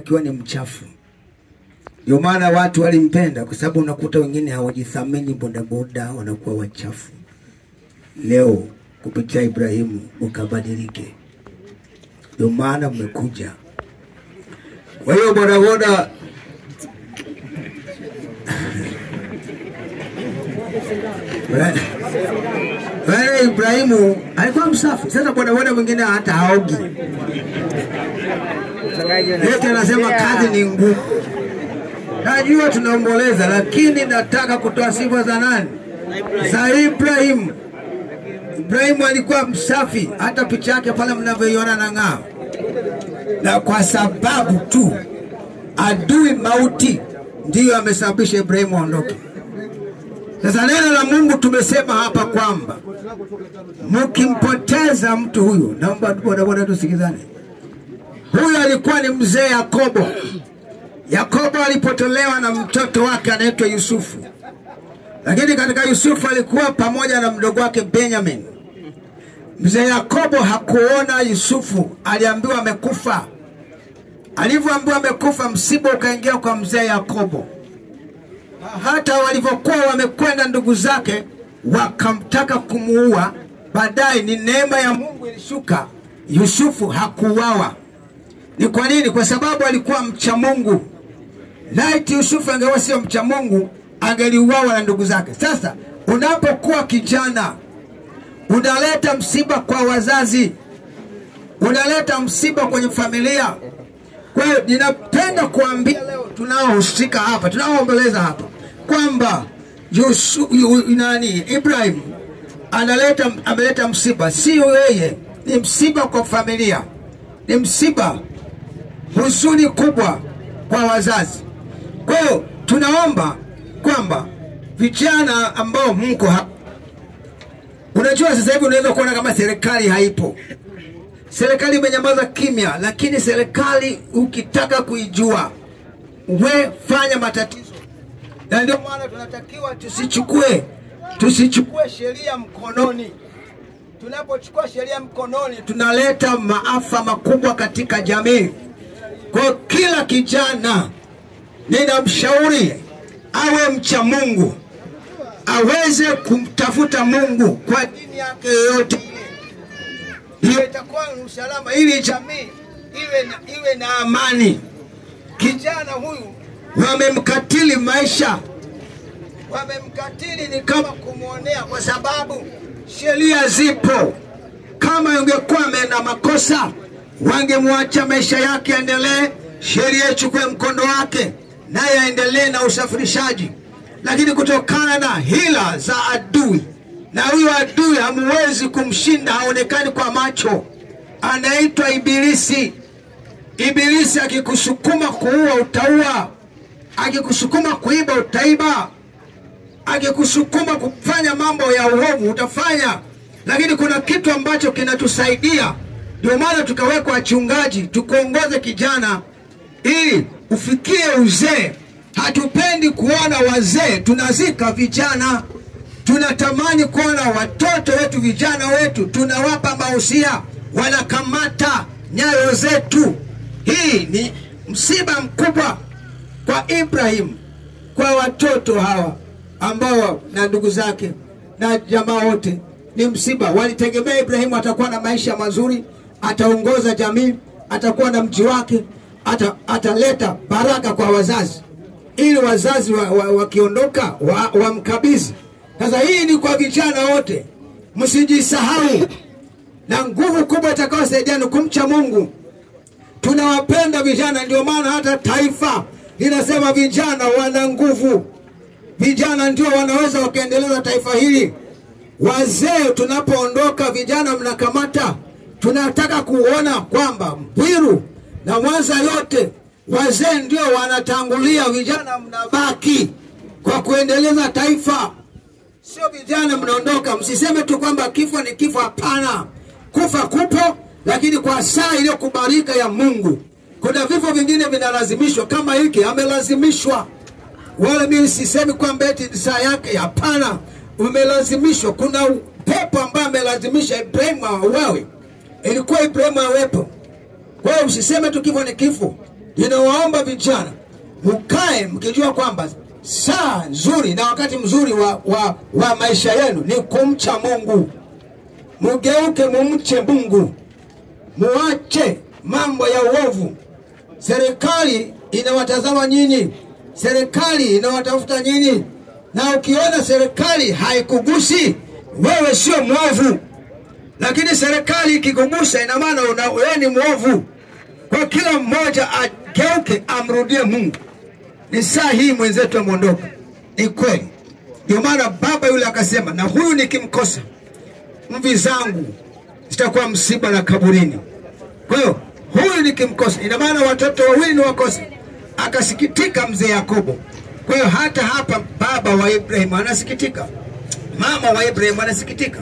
akiwa ni mchafu. Ndio maana watu walimpenda, kwa sababu unakuta wengine hawajithamini, bodaboda wanakuwa wachafu. Leo kupitia Ibrahimu ukabadilike. Ndio maana mmekuja. Kwa hiyo bodaboda wewe Ibrahimu alikuwa msafi. Sasa bodaboda mwingine hata haogi. Yote anasema kazi ni ngumu. Najua tunaomboleza, lakini nataka kutoa sifa za nani? Za Ibrahimu. Ibrahimu alikuwa msafi, hata picha yake pale mnavyoiona na ngao. Na kwa sababu tu adui mauti ndiyo amesababisha Ibrahimu aondoke. Sasa neno la Mungu tumesema hapa kwamba mkimpoteza mtu huyu, naomba bodaboda tusikizane. Huyu alikuwa ni mzee Yakobo. Yakobo alipotolewa na mtoto wake anaitwa Yusufu. Lakini katika Yusufu alikuwa pamoja na mdogo wake Benjamin. Mzee Yakobo hakuona Yusufu, aliambiwa amekufa. Alivyoambiwa amekufa, msiba ukaingia kwa mzee Yakobo. Hata walivyokuwa wamekwenda ndugu zake wakamtaka kumuua, baadaye ni neema ya Mungu ilishuka, Yusufu hakuuawa. Ni kwa nini? Kwa sababu alikuwa mcha Mungu. Laiti Yusufu angewa sio mcha Mungu, angeliuawa na ndugu zake. Sasa unapokuwa kijana, unaleta msiba kwa wazazi, unaleta msiba kwenye familia. Kwa hiyo ninapenda kuambia leo tunaohusika hapa, tunaoombeleza hapa, kwamba Ibrahim ameleta msiba, sio yeye, ni msiba kwa familia, ni msiba, huzuni kubwa kwa wazazi. Kwa hiyo tunaomba kwamba vijana ambao mko hapa, unajua sasa hivi unaweza kuona kama serikali haipo. Serikali imenyamaza kimya, lakini serikali ukitaka kuijua, we fanya matatizo. Na ndio maana tunatakiwa tusichukue sheria mkononi. Tunapochukua sheria mkononi, tunaleta maafa makubwa katika jamii. Kwa kila kijana ninamshauri awe mcha Mungu, aweze kumtafuta Mungu kwa dini yake yoyote. Hiyo itakuwa usalama, ili jamii iwe na amani. Kijana huyu wamemkatili maisha, wamemkatili ni kama kumuonea, kwa sababu sheria zipo. Kama ungekuwa na makosa, wangemwacha maisha yake endelee, sheria ichukue mkondo wake, naye aendelee na usafirishaji. Lakini kutokana na hila za adui, na huyo adui hamuwezi kumshinda, haonekani kwa macho, anaitwa Ibilisi. Ibilisi akikusukuma kuua utaua, akikusukuma kuiba utaiba, akikusukuma kufanya mambo ya uovu utafanya. Lakini kuna kitu ambacho kinatusaidia, ndio maana tukawekwa wachungaji tukuongoze kijana ili ufikie uzee. Hatupendi kuona wazee, tunazika vijana. Tunatamani kuona watoto wetu, vijana wetu, tunawapa mahusia, wanakamata nyayo zetu. Hii ni msiba mkubwa kwa Ibrahim, kwa watoto hawa ambao na ndugu zake na jamaa wote. Ni msiba. Walitegemea Ibrahim atakuwa na maisha mazuri, ataongoza jamii, atakuwa na mji wake, ataleta baraka kwa wazazi, ili wazazi wakiondoka wamkabidhi. Sasa hii ni kwa vijana wote, msijisahau, na nguvu kubwa itakayosaidia ni kumcha Mungu. Tunawapenda vijana, ndio maana hata taifa linasema vijana wana nguvu. Vijana ndio wanaweza wakaendeleza taifa hili. Wazee tunapoondoka, vijana mnakamata. Tunataka kuona kwamba Mbwiru na Mwanza yote wazee ndio wanatangulia, vijana mnabaki kwa kuendeleza taifa. Sio vijana mnaondoka. Msiseme tu kwamba kifo ni kifo, hapana. Kufa kupo, lakini kwa saa iliyokubalika ya Mungu. Kuna vifo vingine vinalazimishwa, kama hiki amelazimishwa. Wala mimi sisemi kwamba eti saa yake, hapana. Umelazimishwa. Kuna pepo ambaye amelazimisha Ibrahimu auawe. Ilikuwa Ibrahimu awepo. Kwa hiyo usiseme tu kifo ni kifo. Ninawaomba vijana mkae mkijua kwamba saa nzuri na wakati mzuri wa maisha yenu ni kumcha Mungu. Mugeuke mumche Mungu. Muache mambo ya uovu. Serikali inawatazama nyinyi. Serikali inawatafuta nyinyi. Na ukiona serikali haikugusi, wewe sio mwovu. Lakini serikali ikikugusa ina maana wewe ni mwovu. Kwa kila mmoja ageuke amrudie Mungu. Ni saa hii mwenzetu ameondoka. Ni kweli. Ndio maana baba yule akasema, na huyu nikimkosa mvi zangu zitakuwa msiba na kaburini. Kwa hiyo huyu nikimkosa, ina maana watoto wawili ni wakosa. Akasikitika mzee Yakobo. Kwa hiyo hata hapa baba wa Ibrahim anasikitika, mama wa Ibrahim anasikitika.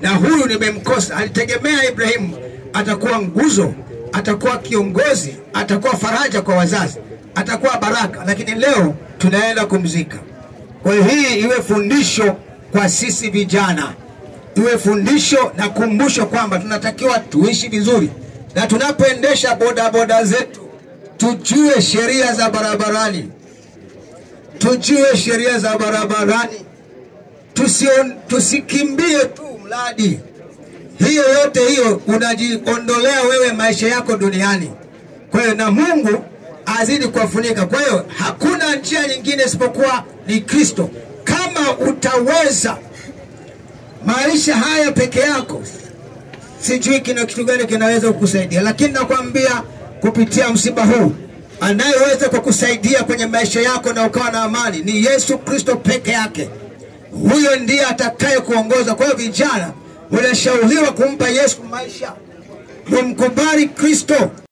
Na huyu nimemkosa. Alitegemea Ibrahim atakuwa nguzo, atakuwa kiongozi, atakuwa faraja kwa wazazi, atakuwa baraka, lakini leo tunaenda kumzika. Kwa hiyo hii iwe fundisho kwa sisi vijana. Iwe fundisho na kumbusho kwamba tunatakiwa tuishi vizuri. Na tunapoendesha bodaboda zetu, tujue sheria za barabarani. Tujue sheria za barabarani. Tusikimbie tu mradi. Hiyo yote hiyo unajiondolea wewe maisha yako duniani. Kwa hiyo na Mungu azidi kuwafunika. Kwa hiyo hakuna njia nyingine isipokuwa ni Kristo. Kama utaweza maisha haya peke yako, sijui kitu gani kinaweza kukusaidia. Lakini nakwambia kupitia msiba huu, anayeweza kukusaidia kwenye maisha yako na ukawa na amani ni Yesu Kristo peke yake. Huyo ndiye atakaye kuongoza. Kwa hiyo vijana, unashauriwa kumpa Yesu maisha. Mkubali Kristo.